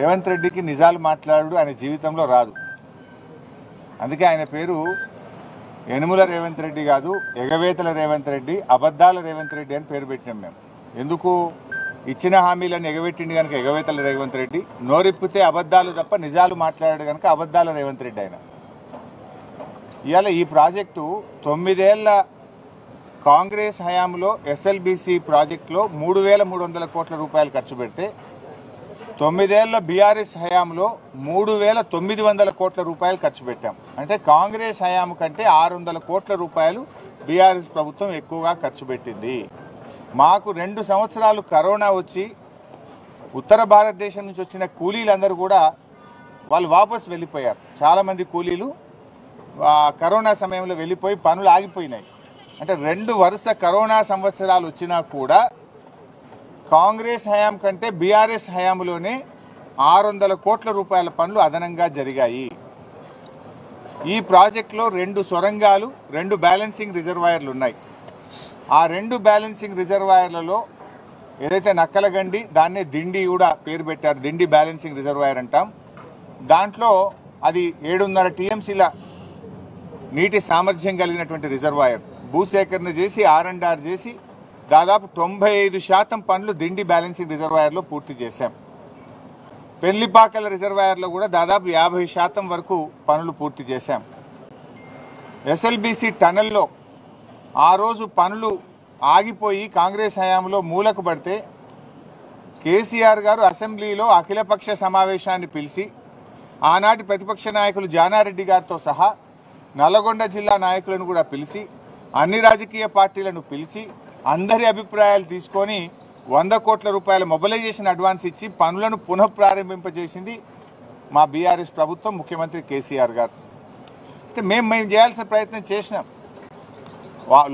రేవంత్ రెడ్డికి నిజాలు మాట్లాడు ఆయన జీవితంలో రాదు. అందుకే ఆయన పేరు యనుమల రేవంత్ రెడ్డి కాదు, ఎగవేతల రేవంత్ రెడ్డి, అబద్ధాల రేవంత్ రెడ్డి అని పేరు పెట్టినాం మేము. ఎందుకు? ఇచ్చిన హామీలను ఎగబెట్టింది కనుక ఎగవేతల రేవంత్ రెడ్డి, నోరిప్పితే అబద్ధాలు తప్ప నిజాలు మాట్లాడాడు కనుక అబద్ధాల రేవంత్ రెడ్డి ఆయన. ఇవాళ ఈ ప్రాజెక్టు 9 ఏళ్ల కాంగ్రెస్ హయాంలో ఎస్ఎల్బీసీ ప్రాజెక్టులో 3,300 కోట్ల రూపాయలు ఖర్చు పెడితే 9 ఏళ్ల బీఆర్ఎస్ హయాంలో 3,900 కోట్ల రూపాయలు ఖర్చు పెట్టాం. అంటే కాంగ్రెస్ హయాం కంటే 600 కోట్ల రూపాయలు బీఆర్ఎస్ ప్రభుత్వం ఎక్కువగా ఖర్చు పెట్టింది. మాకు 2 సంవత్సరాలు కరోనా వచ్చి ఉత్తర భారతదేశం నుంచి వచ్చిన కూలీలందరూ కూడా వాళ్ళు వాపసు వెళ్ళిపోయారు. చాలామంది కూలీలు కరోనా సమయంలో వెళ్ళిపోయి పనులు ఆగిపోయినాయి. అంటే 2 వరుస కరోనా సంవత్సరాలు వచ్చినా కూడా కాంగ్రెస్ హయాం కంటే బీఆర్ఎస్ హయాంలోనే 600 కోట్ల రూపాయల పనులు అదనంగా జరిగాయి. ఈ ప్రాజెక్టులో 2 సొరంగాలు, 2 బ్యాలెన్సింగ్ రిజర్వాయర్లు ఉన్నాయి. ఆ 2 బ్యాలెన్సింగ్ రిజర్వాయర్లలో ఏదైతే నక్కలగండి, దాన్నే దిండి కూడా పేరు పెట్టారు, దిండి బ్యాలెన్సింగ్ రిజర్వాయర్ అంటాం. దాంట్లో అది 7.5 టీఎంసీల నీటి సామర్థ్యం కలిగినటువంటి రిజర్వాయర్. భూసేకరణ చేసి R&R చేసి దాదాపు 95% పనులు దిండి బ్యాలెన్సింగ్ రిజర్వాయర్లో పూర్తి చేశాం. పెళ్లిపాకల రిజర్వాయర్లో కూడా దాదాపు 50% వరకు పనులు పూర్తి చేశాం. ఎస్ఎల్బీసీ టనల్లో ఆ రోజు పనులు ఆగిపోయి కాంగ్రెస్ హయాంలో మూలకు పడితే కేసీఆర్ గారు అసెంబ్లీలో అఖిలపక్ష సమావేశాన్ని పిలిచి ఆనాటి ప్రతిపక్ష నాయకులు జానారెడ్డి గారితో సహా నల్లగొండ జిల్లా నాయకులను కూడా పిలిచి అన్ని రాజకీయ పార్టీలను పిలిచి అందరి అభిప్రాయాలు తీసుకొని 100 కోట్ల రూపాయల మొబిలైజేషన్ అడ్వాన్స్ ఇచ్చి పనులను పునఃప్రారంభింపజేసింది మా బీఆర్ఎస్ ప్రభుత్వం, ముఖ్యమంత్రి కేసీఆర్ గారు. అయితే మేము చేయాల్సిన ప్రయత్నం చేసినాం.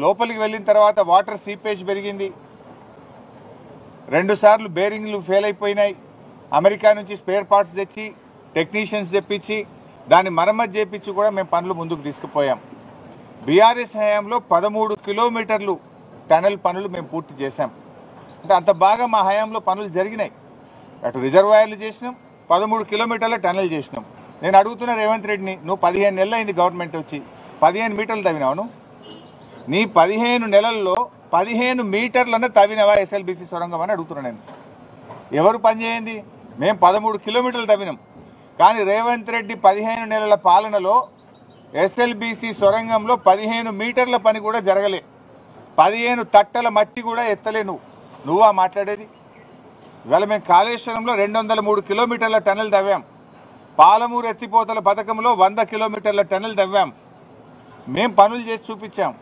లోపలికి వెళ్ళిన తర్వాత వాటర్ సీపేజ్ పెరిగింది, 2 సార్లు బేరింగ్లు ఫెయిల్ అయిపోయినాయి. అమెరికా నుంచి స్పేర్ పార్ట్స్ తెచ్చి టెక్నీషియన్స్ తెప్పించి దాన్ని మరమ్మతు చేపించి కూడా మేము పనులు ముందుకు తీసుకుపోయాం. బీఆర్ఎస్ హయాంలో 13 కిలోమీటర్లు టనల్ పనులు మేము పూర్తి చేశాం. అంటే అంత బాగా మా హయాంలో పనులు జరిగినాయి. అటు రిజర్వాయర్లు చేసినాం, 13 కిలోమీటర్ల టనల్ చేసినాం. నేను అడుగుతున్న రేవంత్ రెడ్డిని, నువ్వు 15 నెలలు అయింది గవర్నమెంట్ వచ్చి, 15 మీటర్లు తవ్వినావు? నీ 15 నెలల్లో 15 మీటర్లన్నా తవ్వినవా ఎస్ఎల్బీసీ సొరంగం అని అడుగుతున్నాను నేను. ఎవరు పని చేయండి? మేము 13 కిలోమీటర్లు తవ్వినాం. కానీ రేవంత్ రెడ్డి 15 నెలల పాలనలో ఎస్ఎల్బీసీ సొరంగంలో 15 మీటర్ల పని కూడా జరగలే, 15 తట్టల మట్టి కూడా ఎత్తలే. నువ్వా మాట్లాడేది? ఇవాళ మేము కాళేశ్వరంలో 203 కిలోమీటర్ల టనల్ తవ్వాం. పాలమూరు ఎత్తిపోతల పథకంలో 100 కిలోమీటర్ల టనల్ తవ్వాం. మేము పనులు చేసి చూపించాం.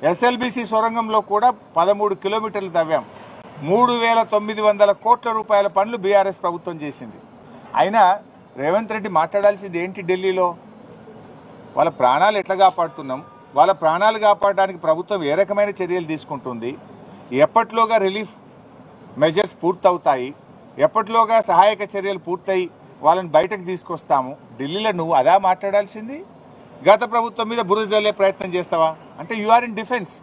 ఎస్ఎల్బీసీ సొరంగంలో కూడా 13 కిలోమీటర్లు తవ్వాం. 3,900 కోట్ల రూపాయల పనులు బీఆర్ఎస్ ప్రభుత్వం చేసింది. అయినా రేవంత్ రెడ్డి మాట్లాడాల్సింది ఏంటి? ఢిల్లీలో వాళ్ళ ప్రాణాలు ఎట్లా కాపాడుతున్నాం, వాళ్ళ ప్రాణాలు కాపాడడానికి ప్రభుత్వం ఏ రకమైన చర్యలు తీసుకుంటుంది, ఎప్పటిలోగా రిలీఫ్ మెజర్స్ పూర్తవుతాయి, ఎప్పటిలోగా సహాయక చర్యలు పూర్తయి వాళ్ళని బయటకు తీసుకొస్తాము. ఢిల్లీలో నువ్వు అదా మాట్లాడాల్సింది? గత ప్రభుత్వం మీద బురద జల్లే ప్రయత్నం చేస్తావా? అంటే యు ఆర్ ఇన్ డిఫెన్స్.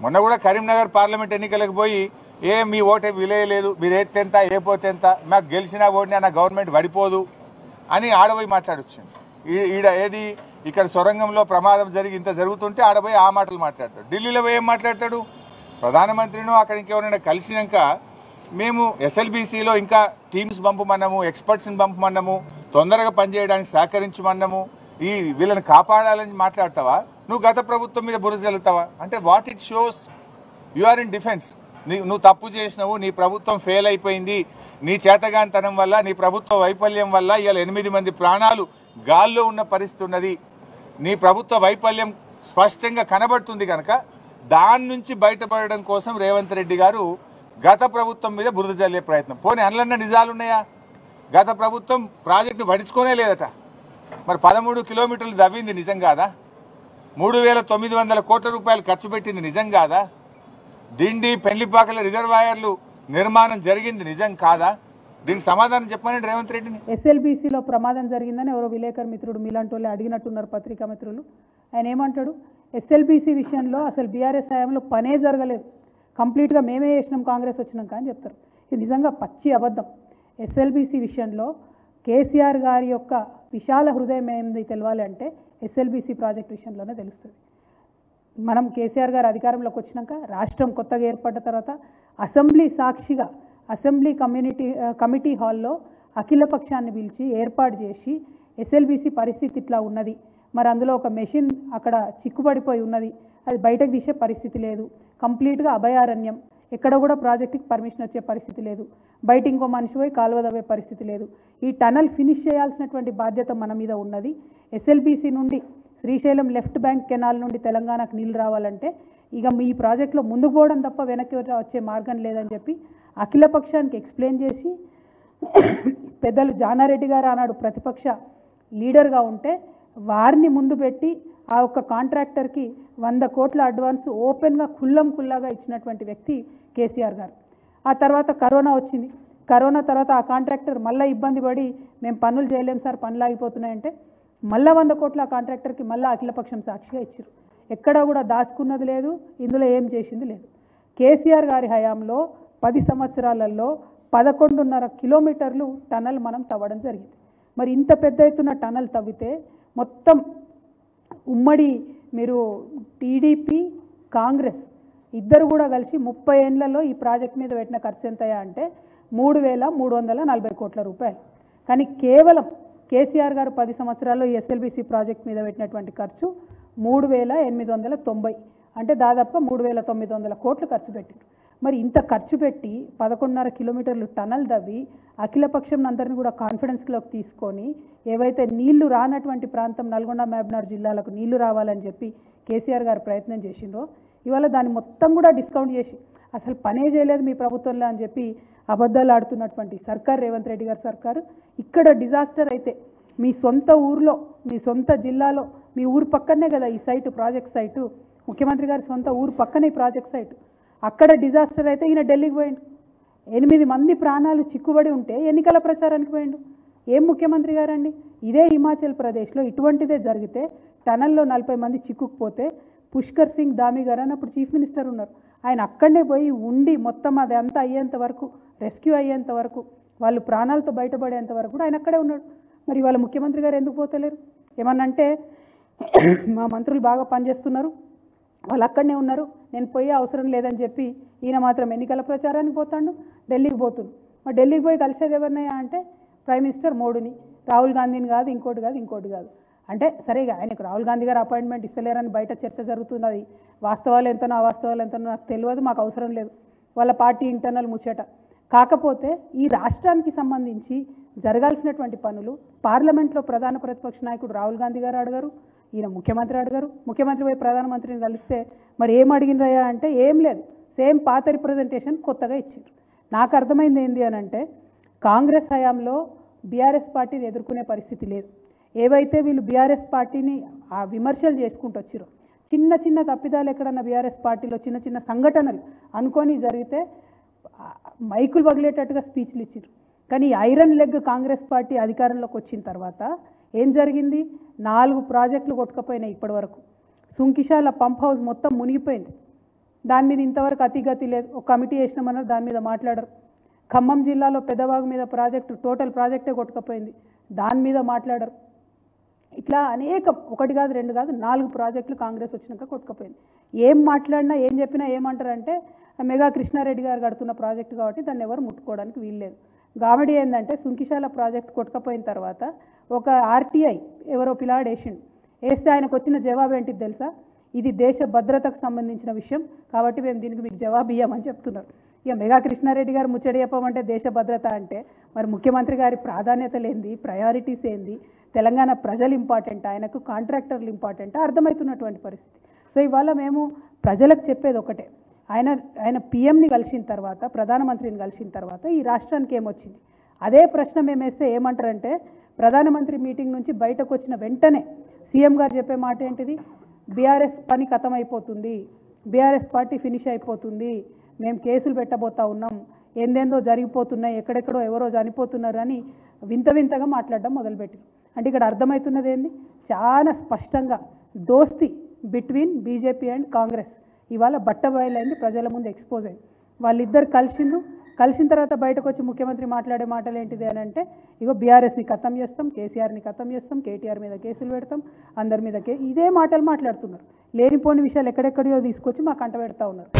మొన్న కూడా కరీంనగర్ పార్లమెంట్ ఎన్నికలకు పోయి మీ ఓటే విలేయలేదు, మీరు ఎత్తెంత ఏ పోతెంత, మాకు గెలిచినా ఓడినా నా గవర్నమెంట్ పడిపోదు అని ఆడబోయి మాట్లాడొచ్చింది. ఏది ఇక్కడ సొరంగంలో ప్రమాదం జరిగి ఇంత జరుగుతుంటే ఆడబోయి ఆ మాటలు మాట్లాడతాడు. ఢిల్లీలో పోయి ఏం మాట్లాడతాడు? ప్రధానమంత్రిను అక్కడ ఇంకెవరైనా కలిసినాక మేము ఎస్ఎల్బీసీలో ఇంకా టీమ్స్ పంపమన్నాము, ఎక్స్పర్ట్స్ని పంపమన్నాము, తొందరగా పనిచేయడానికి సహకరించమన్నాము, వీళ్ళని కాపాడాలని మాట్లాడతావా? నువ్వు గత ప్రభుత్వం మీద బురద జల్లుతావా? అంటే what it shows? You are in defence. నువ్వు తప్పు చేసినావు, నీ ప్రభుత్వం ఫెయిల్ అయిపోయింది, నీ చేతగానితనం వల్ల, నీ ప్రభుత్వ వైఫల్యం వల్ల ఇవాళ 8 మంది ప్రాణాలు గాల్లో ఉన్న పరిస్థితి ఉన్నది. నీ ప్రభుత్వ వైఫల్యం స్పష్టంగా కనబడుతుంది కనుక దాని నుంచి బయటపడడం కోసం రేవంత్ రెడ్డి గారు గత ప్రభుత్వం మీద బురద జల్లే ప్రయత్నం. పోనీ అందులో నిజాలున్నాయా? గత ప్రభుత్వం ప్రాజెక్టును పట్టించుకోనే లేదట. మరి 13 కిలోమీటర్లు దవ్వింది నిజం కాదా? 3,900 కోట్ల రూపాయలు ఖర్చు పెట్టింది నిజం కాదా? దిండి పెళ్లిపాకల రిజర్వాయర్లు నిర్మాణం జరిగింది నిజం కాదా? దీనికి సమాధానం చెప్పమని రేవంత్ రెడ్డిని. ఎస్ఎల్బీసీలో ప్రమాదం జరిగిందని ఎవరో విలేకరు మిత్రుడు మీలాంటి వాళ్ళు అడిగినట్టున్నారు, పత్రికా మిత్రులు. ఆయన ఏమంటాడు? ఎస్ఎల్బీసీ విషయంలో అసలు బీఆర్ఎస్ హయాంలో పనే జరగలేదు, కంప్లీట్గా మేమే చేసినాం కాంగ్రెస్ వచ్చినాక అని చెప్తారు. ఇది నిజంగా పచ్చి అబద్ధం. ఎస్ఎల్బీసీ విషయంలో కేసీఆర్ గారి యొక్క విశాల హృదయం ఏంది తెలవాలి అంటే ఎస్ఎల్బీసీ ప్రాజెక్ట్ విషయంలోనే తెలుస్తుంది. మనం కేసీఆర్ గారు అధికారంలోకి వచ్చినాక రాష్ట్రం కొత్తగా ఏర్పడ్డ తర్వాత అసెంబ్లీ సాక్షిగా అసెంబ్లీ కమిటీ హాల్లో అఖిలపక్షాన్ని పిలిచి ఏర్పాటు చేసి ఎస్ఎల్బీసీ పరిస్థితి ఇట్లా ఉన్నది, మరి అందులో ఒక మెషిన్ అక్కడ చిక్కుపడిపోయి ఉన్నది, అది బయటకు తీసే పరిస్థితి లేదు, కంప్లీట్గా అభయారణ్యం, ఎక్కడ కూడా ప్రాజెక్టుకి పర్మిషన్ వచ్చే పరిస్థితి లేదు, బయట ఇంకో మనిషి పోయి కాలువ తవ్వే పరిస్థితి లేదు, ఈ టనల్ ఫినిష్ చేయాల్సినటువంటి బాధ్యత మన మీద ఉన్నది. ఎస్ఎల్బీసీ నుండి శ్రీశైలం లెఫ్ట్ బ్యాంక్ కెనాల్ నుండి తెలంగాణకు నీళ్ళు రావాలంటే ఇక మీ ప్రాజెక్టులో ముందుకు పోవడం తప్ప వెనక్కి వచ్చే మార్గం లేదని చెప్పి అఖిలపక్షానికి ఎక్స్ప్లెయిన్ చేసి పెద్దలు జానారెడ్డి గారు ఆనాడు ప్రతిపక్ష లీడర్గా ఉంటే వారిని ముందు పెట్టి ఆ ఒక్క కాంట్రాక్టర్కి 100 కోట్ల అడ్వాన్స్ ఓపెన్గా కుల్లాగా ఇచ్చినటువంటి వ్యక్తి కేసీఆర్ గారు. ఆ తర్వాత కరోనా వచ్చింది. కరోనా తర్వాత ఆ కాంట్రాక్టర్ మళ్ళీ ఇబ్బంది పడి మేము పనులు చేయలేం సార్, పనులు ఆగిపోతున్నాయంటే మళ్ళీ 100 కోట్ల కాంట్రాక్టర్కి మళ్ళీ అఖిలపక్షం సాక్షిగా ఇచ్చారు. ఎక్కడా కూడా దాచుకున్నది లేదు, ఇందులో ఏం చేసింది లేదు. కేసీఆర్ గారి హయాంలో 10 సంవత్సరాలలో 11.5 కిలోమీటర్లు టనల్ మనం తవ్వడం జరిగింది. మరి ఇంత పెద్ద ఎత్తున టనల్ తవ్వితే మొత్తం ఉమ్మడి మీరు టీడీపీ కాంగ్రెస్ ఇద్దరు కూడా కలిసి 30 ఏళ్లలో ఈ ప్రాజెక్ట్ మీద పెట్టిన ఖర్చు ఎంతయా అంటే 3,340 కోట్ల రూపాయలు. కానీ కేవలం కేసీఆర్ గారు 10 సంవత్సరాల్లో ఈ ఎస్ఎల్బీసీ ప్రాజెక్ట్ మీద పెట్టినటువంటి ఖర్చు 3,890, అంటే దాదాపుగా 3,900 కోట్లు ఖర్చు పెట్టారు. మరి ఇంత ఖర్చు పెట్టి 11.5 కిలోమీటర్లు టనల్ దవ్వి అఖిలపక్షం అందరినీ కూడా కాన్ఫిడెన్స్లోకి తీసుకొని ఏవైతే నీళ్లు రానటువంటి ప్రాంతం నల్గొండ మహబూబ్నగర్ జిల్లాలకు నీళ్లు రావాలని చెప్పి కేసీఆర్ గారు ప్రయత్నం చేసిండ్రో ఇవాళ దాన్ని మొత్తం కూడా డిస్కౌంట్ చేసి అసలు పనే చేయలేదు మీ ప్రభుత్వంలో అని చెప్పి అబద్ధాలు ఆడుతున్నటువంటి సర్కార్, రేవంత్ రెడ్డి గారి సర్కారు. ఇక్కడ డిజాస్టర్ అయితే మీ సొంత ఊర్లో, మీ సొంత జిల్లాలో, మీ ఊరు పక్కనే కదా ఈ సైటు, ప్రాజెక్ట్ సైటు, ముఖ్యమంత్రి గారి సొంత ఊరు పక్కనే ఈ ప్రాజెక్ట్ సైటు. అక్కడ డిజాస్టర్ అయితే ఈయన ఢిల్లీకి పోయిండు. 8 మంది ప్రాణాలు చిక్కుబడి ఉంటే ఎన్నికల ప్రచారానికి పోయిండు. ఏం ముఖ్యమంత్రి గారండి? ఇదే హిమాచల్ ప్రదేశ్లో ఇటువంటిదే జరిగితే టనల్లో 40 మంది చిక్కుకుపోతే పుష్కర్ సింగ్ ధామీ గారు అని అప్పుడు చీఫ్ మినిస్టర్ ఉన్నారు, ఆయన అక్కడనే పోయి ఉండి మొత్తం అది అంతా అయ్యేంత వరకు, రెస్క్యూ అయ్యేంత వరకు, వాళ్ళు ప్రాణాలతో బయటపడేంత వరకు కూడా ఆయన అక్కడే ఉన్నాడు. మరి వాళ్ళ ముఖ్యమంత్రి గారు ఎందుకు పోతలేరు? ఏమన్నంటే మా మంత్రులు బాగా పనిచేస్తున్నారు, వాళ్ళు అక్కడనే ఉన్నారు, నేను పోయే అవసరం లేదని చెప్పి ఈయన మాత్రం ఎన్నికల ప్రచారానికి పోతాడు, ఢిల్లీకి పోతుంది. మరి ఢిల్లీకి పోయి కలిసేది ఎవరినయ్యా అంటే ప్రైమ్ మినిస్టర్ మోడీని, రాహుల్ గాంధీని కాదు, ఇంకోటి కాదు. అంటే సరేగా ఆయనకు రాహుల్ గాంధీ గారు అపాయింట్మెంట్ ఇస్తలేరని బయట చర్చ జరుగుతుంది. అది వాస్తవాలు ఎంతనో అవాస్తవాలు ఎంతనో నాకు తెలియదు, మాకు అవసరం లేదు, వాళ్ళ పార్టీ ఇంటర్నల్ ముచ్చట. కాకపోతే ఈ రాష్ట్రానికి సంబంధించి జరగాల్సినటువంటి పనులు పార్లమెంట్లో ప్రధాన ప్రతిపక్ష నాయకుడు రాహుల్ గాంధీ గారు అడగరు, ఈయన ముఖ్యమంత్రి అడగరు. ముఖ్యమంత్రి పోయి ప్రధానమంత్రిని కలిస్తే మరి ఏం అడిగినరయ్యా అంటే ఏం లేదు, సేమ్ పాత రిప్రజెంటేషన్ కొత్తగా ఇచ్చారు. నాకు అర్థమైంది ఏంది అని అంటే కాంగ్రెస్ హయాంలో బీఆర్ఎస్ పార్టీని ఎదుర్కొనే పరిస్థితి లేదు. ఏవైతే వీళ్ళు బీఆర్ఎస్ పార్టీని ఆ విమర్శలు చేసుకుంటూ వచ్చారో, చిన్న తప్పిదాలు ఎక్కడన్నా బీఆర్ఎస్ పార్టీలో చిన్న సంఘటనలు అనుకొని జరిగితే మైకులు పగిలేటట్టుగా స్పీచ్లు ఇచ్చారు. కానీ ఐరన్ లెగ్ కాంగ్రెస్ పార్టీ అధికారంలోకి వచ్చిన తర్వాత ఏం జరిగింది? 4 ప్రాజెక్టులు కొట్టుకుపోయినాయి ఇప్పటి వరకు. సుంకిశాల పంప్ హౌస్ మొత్తం మునిగిపోయింది, దాని మీద ఇంతవరకు అతిగతి లేదు. ఒక కమిటీ వేసినామన్నారు, దాని మీద మాట్లాడరు. ఖమ్మం జిల్లాలో పెద్దవాగు మీద ప్రాజెక్టు, టోటల్ ప్రాజెక్టే కొట్టుకుపోయింది, దాని మీద మాట్లాడరు. ఇట్లా అనేక, 1 కాదు 2 కాదు 4 ప్రాజెక్టులు కాంగ్రెస్ వచ్చినాక కొట్టుకుపోయింది. ఏం మాట్లాడినా ఏం చెప్పినా ఏమంటారంటే మెగా కృష్ణారెడ్డి గారు కడుతున్న ప్రాజెక్టు కాబట్టి దాన్ని ఎవరు ముట్టుకోవడానికి వీల్లేదు. కామెడీ ఏంటంటే సుంకిశాల ప్రాజెక్ట్ కొట్టుకుపోయిన తర్వాత ఒక ఆర్టీఐ ఎవరో పిల్లాడు వేస్తే ఆయనకు వచ్చిన జవాబు ఏంటిది తెలుసా? ఇది దేశ భద్రతకు సంబంధించిన విషయం కాబట్టి మేము దీనికి మీకు జవాబు ఇవ్వమని చెప్తున్నారు. ఇక మెగా కృష్ణారెడ్డి గారు ముచ్చడి చెప్పమంటే దేశ భద్రత అంటే మరి ముఖ్యమంత్రి గారి ప్రాధాన్యతలు ఏంది, ప్రయారిటీస్ ఏంది, తెలంగాణ ప్రజలు ఇంపార్టెంట్, ఆయనకు కాంట్రాక్టర్లు ఇంపార్టెంట్ అర్థమవుతున్నటువంటి పరిస్థితి. సో ఇవాళ మేము ప్రజలకు చెప్పేది ఒకటే, ఆయన పీఎంని కలిసిన తర్వాత, ప్రధానమంత్రిని కలిసిన తర్వాత ఈ రాష్ట్రానికి ఏమొచ్చింది? అదే ప్రశ్న మేము వేస్తే ఏమంటారంటే ప్రధానమంత్రి మీటింగ్ నుంచి బయటకు వచ్చిన వెంటనే సీఎం గారు చెప్పే మాట ఏంటిది? బీఆర్ఎస్ పని ఖతమైపోతుంది, బీఆర్ఎస్ పార్టీ ఫినిష్ అయిపోతుంది, మేము కేసులు పెట్టబోతా ఉన్నాం, ఏందేందో జరిగిపోతున్నాయి, ఎక్కడెక్కడో ఎవరో చనిపోతున్నారు అని వింతగా మాట్లాడడం మొదలుపెట్టారు. అంటే ఇక్కడ అర్థమవుతున్నది ఏంది? చాలా స్పష్టంగా దోస్తి బిట్వీన్ బీజేపీ అండ్ కాంగ్రెస్ ఇవాళ బట్టబయలైంది, ప్రజల ముందు ఎక్స్పోజ్ అయింది. వాళ్ళిద్దరు కలిసిన తర్వాత బయటకు వచ్చి ముఖ్యమంత్రి మాట్లాడే మాటలు ఏంటిది అని అంటే ఇగో బీఆర్ఎస్ని ఖతం చేస్తాం, కేసీఆర్ని ఖతం చేస్తాం, కేటీఆర్ మీద కేసులు పెడతాం, అందరి మీద ఇదే మాటలు మాట్లాడుతున్నారు. లేనిపోని విషయాలు ఎక్కడెక్కడియో తీసుకొచ్చి మాకు అంట పెడతా ఉన్నారు.